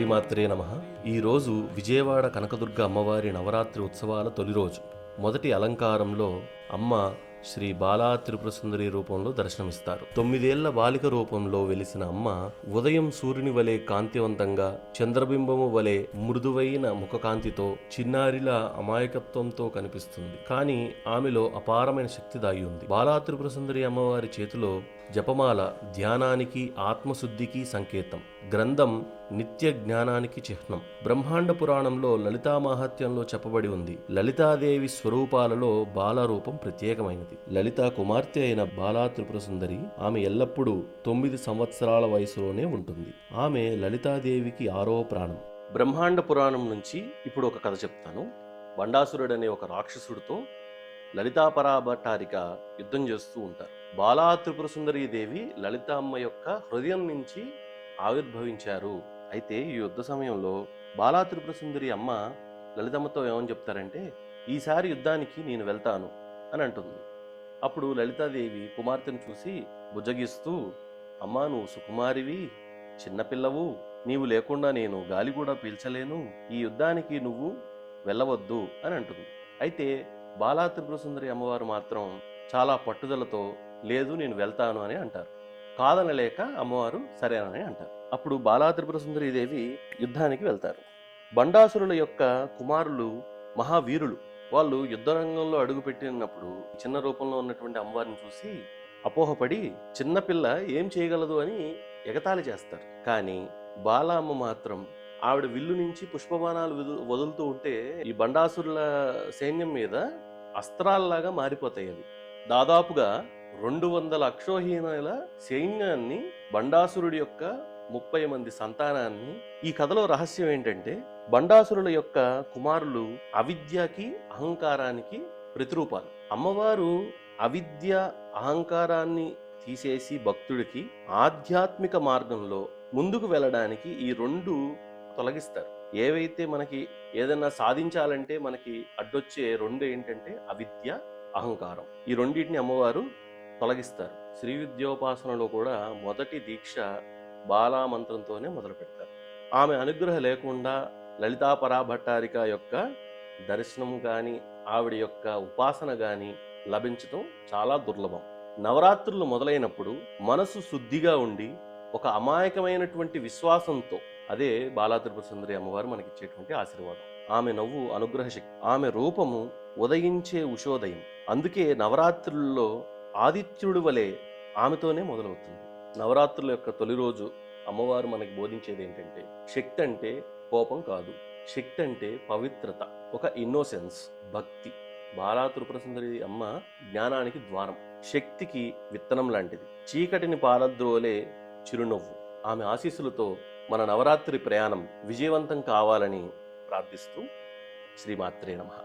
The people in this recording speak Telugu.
శ్రీమాత్రే నమః. ఈరోజు విజయవాడ కనకదుర్గ అమ్మవారి నవరాత్రి ఉత్సవాల తొలి రోజు. మొదటి అలంకారంలో అమ్మ శ్రీ బాలా త్రిపుర సుందరి రూపంలో దర్శనమిస్తారు. 9 ఏళ్ల బాలిక రూపంలో వెలిసిన అమ్మ ఉదయం సూర్యుని వలె కాంతివంతంగా, చంద్రబింబము వలె మృదువైన ముఖకాంతితో, చిన్నారిలా అమాయకత్వంతో కనిపిస్తుంది. కానీ ఆమెలో అపారమైన శక్తి దాగి ఉంది. బాలా త్రిపుర సుందరి అమ్మవారి చేతిలో జపమాల ధ్యానానికి, ఆత్మశుద్ధికి సంకేతం. గ్రంథం నిత్య జ్ఞానానికి చిహ్నం. బ్రహ్మాండ పురాణంలో లలితా మాహాత్యంలో చెప్పబడి ఉంది, లలితాదేవి స్వరూపాలలో బాల రూపం ప్రత్యేకమైనది. లలితా కుమార్తె అయిన బాలా త్రిపుర సుందరి ఆమె ఎల్లప్పుడూ 9 సంవత్సరాల వయసులోనే ఉంటుంది. ఆమె లలితాదేవికి 6వ ప్రాణం. బ్రహ్మాండ పురాణం నుంచి ఇప్పుడు ఒక కథ చెప్తాను. బండాసురుడనే ఒక రాక్షసుడితో లలితా పరాభట్టారిక యుద్ధం చేస్తూ ఉంటారు. బాలా త్రిపుర సుందరీ దేవి లలితామ్మ యొక్క హృదయం నుంచి ఆవిర్భవించారు. అయితే ఈ యుద్ధ సమయంలో బాలా త్రిపుర సుందరి అమ్మ లలితమ్మతో ఏమని చెప్తారంటే, ఈసారి యుద్ధానికి నేను వెళ్తాను అని అంటుంది. అప్పుడు లలితాదేవి కుమార్తెను చూసి బుజ్జగిస్తూ, అమ్మా నువ్వు సుకుమారివి, చిన్నపిల్లవు, నీవు లేకుండా నేను గాలి కూడా పీల్చలేను, ఈ యుద్ధానికి నువ్వు వెళ్ళవద్దు అని అంటుంది. అయితే బాలా త్రిపుర సుందరి అమ్మవారు మాత్రం చాలా పట్టుదలతో, లేదు నేను వెళ్తాను అని అంటారు. కాదనలేక అమ్మవారు సరేనని అంటారు. అప్పుడు బాలా త్రిపుర సుందరి దేవి యుద్ధానికి వెళ్తారు. బండాసురుల యొక్క కుమారులు మహావీరులు. వాళ్ళు యుద్ధ రంగంలో అడుగుపెట్టినప్పుడు చిన్న రూపంలో ఉన్నటువంటి అమ్మవారిని చూసి అపోహపడి చిన్నపిల్ల ఏం చేయగలదు అని ఎగతాళి చేస్తారు. కానీ బాలా అమ్మ మాత్రం ఆవిడ విల్లు నుంచి పుష్పబాణాలు వదులుతూ ఉంటే ఈ బండాసురుల సైన్యం మీద అస్త్రాల్లాగా మారిపోతాయి అవి. దాదాపుగా 200 అక్షోహీనుల సైన్యాన్ని, బండాసురుడి యొక్క 30 మంది సంతానాన్ని. ఈ కథలో రహస్యం ఏంటంటే, బండాసురుల యొక్క కుమారులు అవిద్యకి, అహంకారానికి ప్రతిరూపాలు. అమ్మవారు అవిద్య, అహంకారాన్ని తీసేసి భక్తుడికి ఆధ్యాత్మిక మార్గంలో ముందుకు వెళ్ళడానికి ఈ 2 తొలగిస్తారు. ఏవైతే మనకి ఏదైనా సాధించాలంటే మనకి అడ్డొచ్చే 2 ఏంటంటే అవిద్య, అహంకారం. ఈ రెండింటిని అమ్మవారు తొలగిస్తారు. శ్రీ విద్యోపాసనలో కూడా మొదటి దీక్ష బాలా మంత్రంతోనే మొదలు పెడతారు. ఆమె అనుగ్రహం లేకుండా లలితా పరాభట్టారిక యొక్క దర్శనం కానీ, ఆవిడ యొక్క ఉపాసన కానీ లభించడం చాలా దుర్లభం. నవరాత్రులు మొదలైనప్పుడు మనసు శుద్ధిగా ఉండి ఒక అమాయకమైనటువంటి విశ్వాసంతో, అదే బాలా త్రిపుర సుందరి అమ్మవారు మనకిచ్చేటువంటి ఆశీర్వాదం. ఆమె నవ్వు అనుగ్రహ శక్తి, ఆమె రూపము ఉదయించే ఉషోదయం. అందుకే నవరాత్రుల్లో ఆదిత్యుడి వలె ఆమెతోనే మొదలవుతుంది. నవరాత్రుల యొక్క తొలి రోజు అమ్మవారు మనకి బోధించేది ఏంటంటే, శక్తి అంటే కోపం కాదు, శక్తి అంటే పవిత్రత, ఒక ఇన్నోసెన్స్, భక్తి. బాలా త్రిపుర సుందరి అమ్మ జ్ఞానానికి ద్వారం, శక్తికి విత్తనం లాంటిది, చీకటిని పారద్రోలే చిరునవ్వు. ఆమె ఆశీస్సులతో మన నవరాత్రి ప్రయాణం విజయవంతం కావాలని ప్రార్థిస్తూ శ్రీమాత్రే నమః.